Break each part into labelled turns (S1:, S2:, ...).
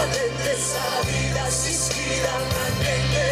S1: gente sabida si ispira mantenere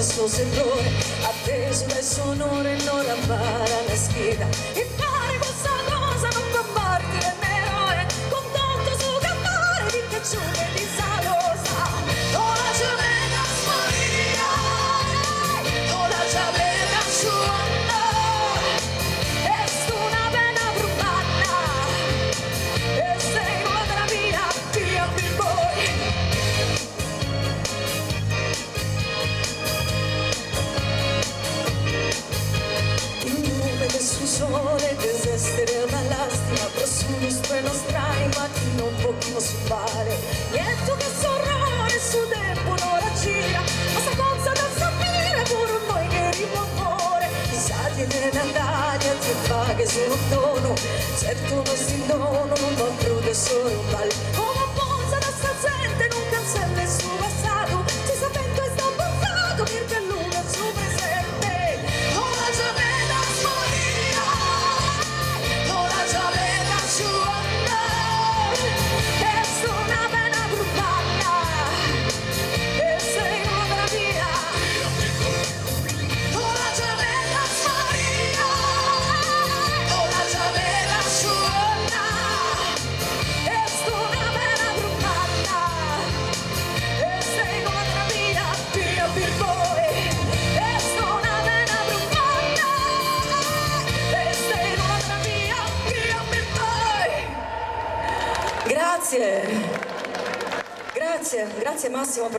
S1: suo errore, atteso dal suo onore non rampara la scheda. E fare questa cosa non fa parte del mio eroe, con tanto su campare di caccione e di salosa. Ora c'è mega smoria, ora c'è mega suona, è una bella brumana, e sei una via, via per voi. Sul sole desestere una lastima, prossimo strano strani, ma chi non pochino si vale. Niente che sorrore su tempo non la gira, ma sa cosa da sapere pure noi che rimuovore. Chissà di nell'andare a ti fa che sono un tono, certo non si dono, non va crudo solo un bal. Come pozza da sta gente non cancella il suo passato, si sapendo e sta passato perché lui è il suo presente. Ora già vedo smoria, ora già vedo suona, è una bella gruppata, e sei una via. Ora già vedo smoria, ora già vedo suona, è una bella gruppata, e sei una via, via per voi. È una bella gruppata, e sei una via, via per voi. Grazie, grazie Massimo.